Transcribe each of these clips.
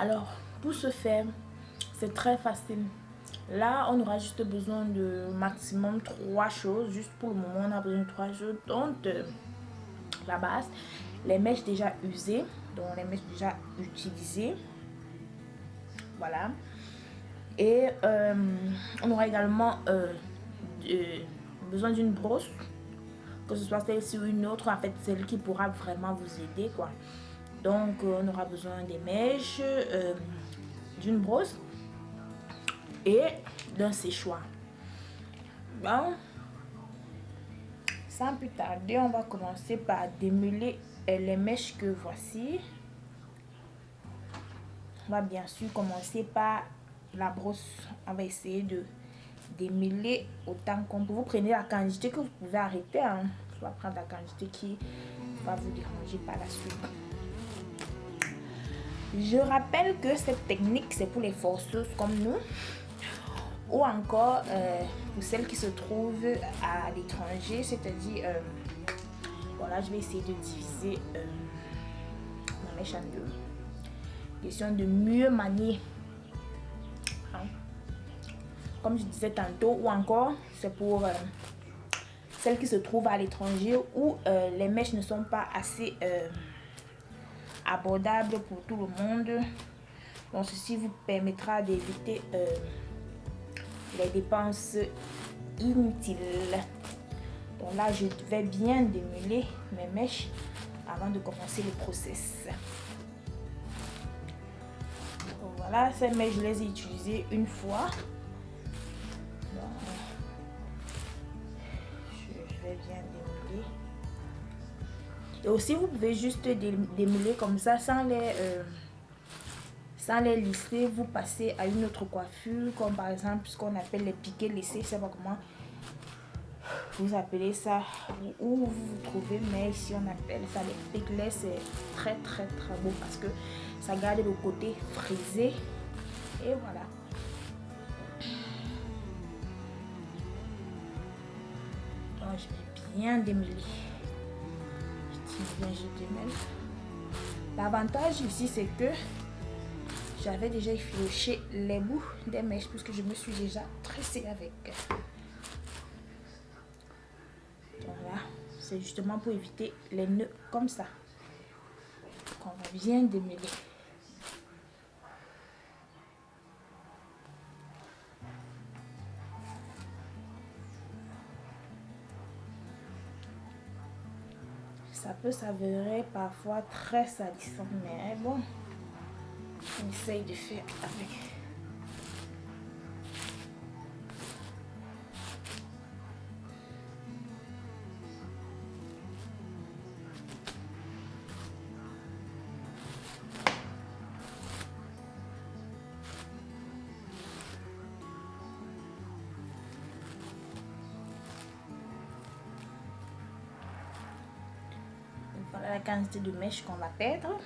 Alors, pour ce faire, c'est très facile. Là, on aura juste besoin de maximum 3 choses. Juste pour le moment, on a besoin de 3 choses. Donc, la base, les mèches déjà usées, donc les mèches déjà utilisées. Voilà. Et on aura également besoin d'une brosse, que ce soit celle-ci ou une autre, en fait, celle qui pourra vraiment vous aider, quoi. Donc, on aura besoin des mèches, d'une brosse et d'un séchoir. Bon, sans plus tarder, on va commencer par démêler les mèches que voici. On va bien sûr commencer par la brosse. On va essayer de démêler autant qu'on peut. Vous prenez la quantité que vous pouvez arrêter. Hein. On va prendre la quantité qui va vous déranger par la suite. Je rappelle que cette technique, c'est pour les forceuses comme nous. Ou encore pour celles qui se trouvent à l'étranger, c'est-à-dire, voilà, je vais essayer de diviser ma mèche en deux. Question de mieux manier. Hein? Comme je disais tantôt, ou encore, c'est pour celles qui se trouvent à l'étranger où les mèches ne sont pas assez abordables pour tout le monde. Donc, ceci vous permettra d'éviter les dépenses inutiles. Donc là, je vais bien démêler mes mèches avant de commencer le process. Donc voilà, ces mèches, je les ai utilisées une fois. Donc, je vais bien démêler. Et aussi, vous pouvez juste démêler comme ça sans les lisser. Vous passez à une autre coiffure, comme par exemple ce qu'on appelle les piquets lissés. Je sais pas comment vous appelez ça, où vous trouvez, mais ici on appelle ça les piquets. C'est très beau parce que ça garde le côté frisé. Et voilà. Donc je vais bien démêler. Je démêle. L'avantage ici, c'est que j'avais déjà effiloché les bouts des mèches puisque je me suis déjà tressée avec. Donc là, c'est justement pour éviter les nœuds comme ça. Donc on va bien démêler. Ça peut s'avérer parfois très salissant, mais bon, on essaye de faire avec. Voilà la quantité de mèches qu'on va perdre.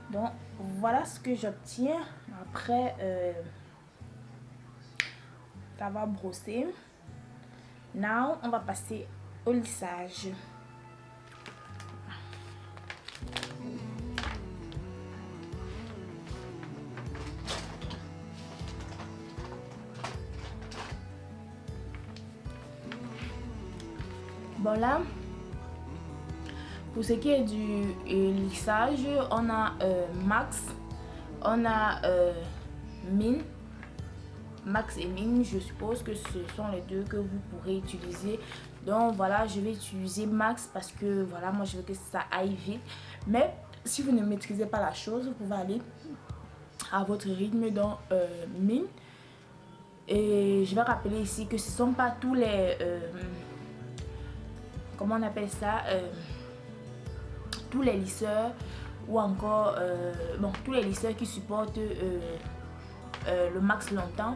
Donc voilà ce que j'obtiens après l'avoir brossé. Now on va passer au lissage. Bon là, pour ce qui est du lissage, on a Max, on a Mine. Max et Mine, je suppose que ce sont les deux que vous pourrez utiliser. Donc voilà, je vais utiliser Max parce que voilà, moi je veux que ça aille vite. Mais si vous ne maîtrisez pas la chose, vous pouvez aller à votre rythme dans Mine. Et je vais rappeler ici que ce ne sont pas tous les... comment on appelle ça, tous les lisseurs ou encore bon, tous les lisseurs qui supportent le max longtemps.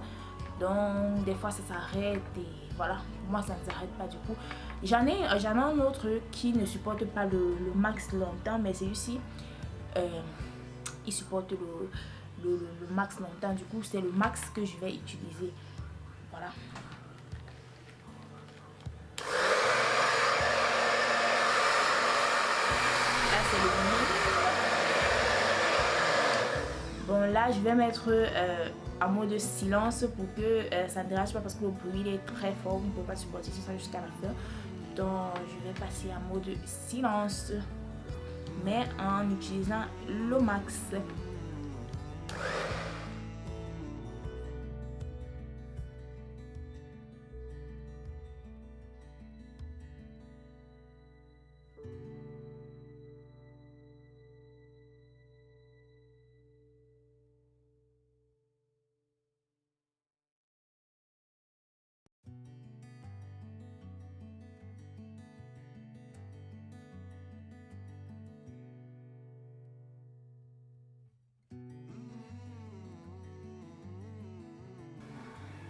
Donc des fois ça s'arrête et voilà, moi ça ne s'arrête pas du coup. J'en ai un autre qui ne supporte pas le max longtemps, mais celui-ci il supporte le max longtemps. Du coup c'est le max que je vais utiliser. Voilà. Là c'est le mini. là, je vais mettre en mode silence pour que ça ne dérange pas parce que le bruit il est très fort. Vous ne pouvez pas supporter ça jusqu'à la fin. Donc, je vais passer en mode silence, mais en utilisant le max.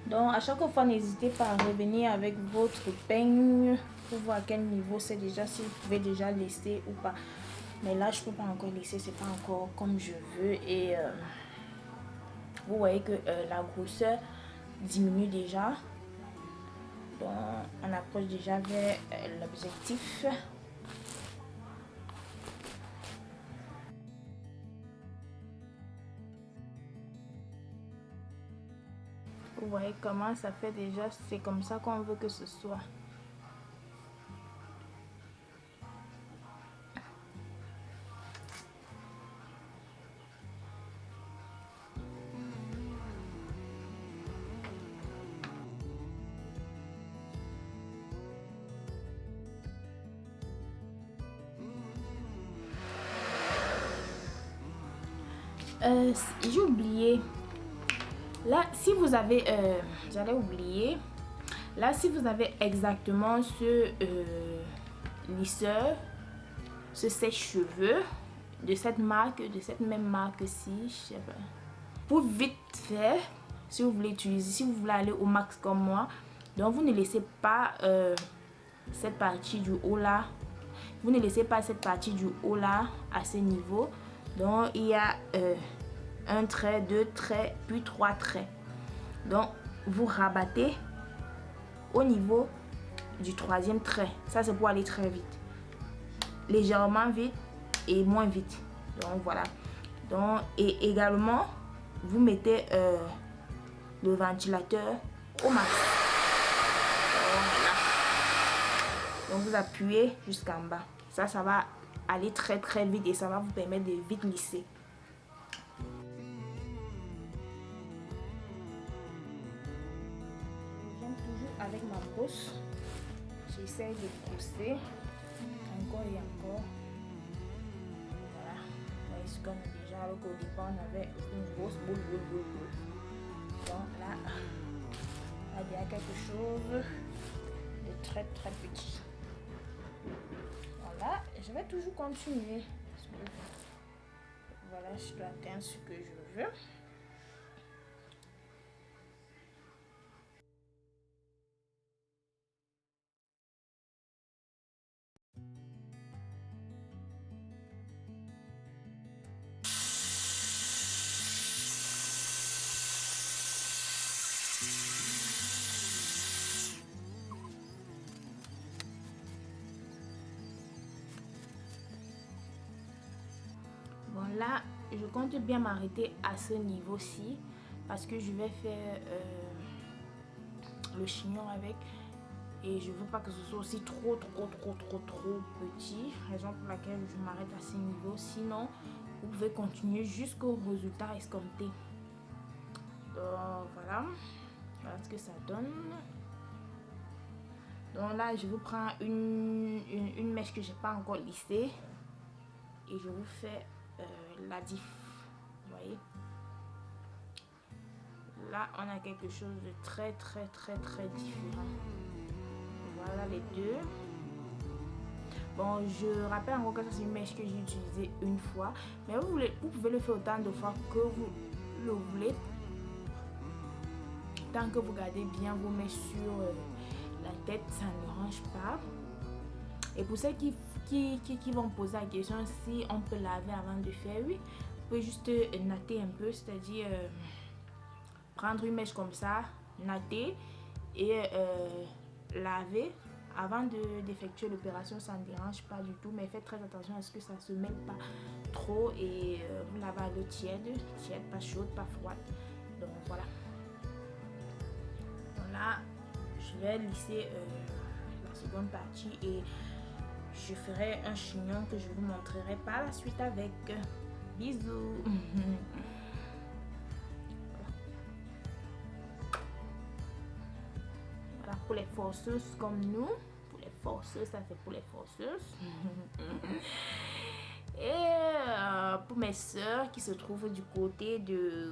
Donc, à chaque fois, n'hésitez pas à revenir avec votre peigne pour voir à quel niveau c'est déjà, si vous pouvez déjà laisser ou pas. Mais là, je ne peux pas encore laisser, c'est pas encore comme je veux. Et vous voyez que la grosseur diminue déjà. Donc, on approche déjà vers l'objectif. Vous voyez comment ça fait déjà, c'est comme ça qu'on veut que ce soit. J'ai oublié. Là, si vous avez, j'allais oublier. Là, si vous avez exactement ce lisseur, ce sèche-cheveux de cette marque, de cette même marque-ci, je sais pas. Pour vite faire, si vous voulez utiliser, si vous voulez aller au max comme moi, donc vous ne laissez pas cette partie du haut là. Vous ne laissez pas cette partie du haut là à ce niveau. Donc il y a un trait, deux traits, puis trois traits. Donc vous rabattez au niveau du troisième trait. Ça c'est pour aller très vite. Légèrement vite et moins vite. Donc voilà. Donc, et également, vous mettez le ventilateur au max. Donc vous appuyez jusqu'en bas. Ça va aller très très vite et ça va vous permettre de vite lisser. Je viens toujours avec ma brosse. J'essaie de brosser encore et encore. Voilà. Vous voyez ce qu'on a déjà, alors qu'au départ on avait une grosse boule. Donc là, il y a quelque chose de très très petit. Voilà, je vais toujours continuer. Voilà, je dois atteindre ce que je veux. Bon là, je compte bien m'arrêter à ce niveau-ci parce que je vais faire le chignon avec et je veux pas que ce soit aussi trop petit, raison pour laquelle je m'arrête à ce niveau. Sinon, vous pouvez continuer jusqu'au résultat escompté. Donc voilà ce que ça donne. Donc là, je vous prends une mèche que j'ai pas encore lissée et je vous fais la diff. Vous voyez, là on a quelque chose de très différent. Voilà les deux. Bon, je rappelle encore que c'est une mèche que j'ai utilisée une fois, mais vous pouvez le faire autant de fois que vous le voulez, tant que vous gardez bien vos mèches sur la tête, ça ne dérange pas. Et pour ceux qui vont poser la question si on peut laver avant de faire, oui, vous pouvez juste natter un peu, c'est-à-dire prendre une mèche comme ça, natter et laver avant d'effectuer l'opération. Ça ne dérange pas du tout, mais faites très attention à ce que ça ne se mêle pas trop et vous lavez à l'eau tiède, pas chaude, pas froide. Donc voilà. Voilà, je vais lisser la seconde partie et je ferai un chignon que je vous montrerai par la suite avec. Bisous. Voilà pour les forceuses comme nous. Pour les forceuses, ça c'est pour les forceuses. Et pour mes soeurs qui se trouvent du côté de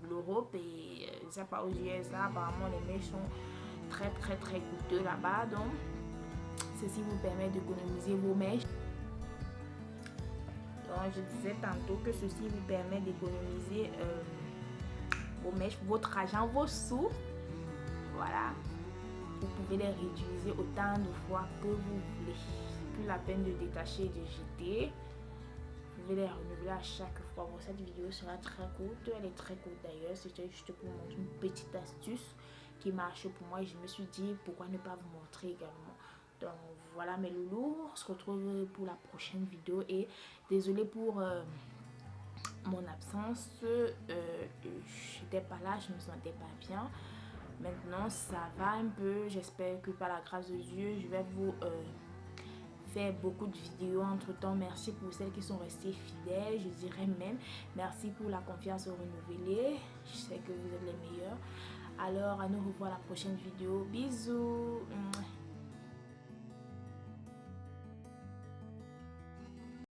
l'Europe et je sais pas aux USA, apparemment les mèches sont très coûteux là-bas, donc ceci vous permet d'économiser vos mèches. Donc je disais tantôt que ceci vous permet d'économiser vos mèches, votre argent, vos sous. Voilà, vous pouvez les réutiliser autant de fois que vous voulez. Plus la peine de détacher et de jeter. Vous pouvez les renouveler à chaque fois. Bon, cette vidéo sera très courte, elle est très courte d'ailleurs, c'était juste pour vous montrer une petite astuce qui marche pour moi et je me suis dit pourquoi ne pas vous montrer également. Donc voilà mes loulous, on se retrouve pour la prochaine vidéo et désolé pour mon absence, j'étais pas là, je me sentais pas bien. Maintenant ça va un peu, j'espère que par la grâce de Dieu je vais vous faire beaucoup de vidéos entre temps. Merci pour celles qui sont restées fidèles, je dirais même merci pour la confiance renouvelée, je sais que vous êtes les meilleurs. Alors à nous revoir la prochaine vidéo, bisous.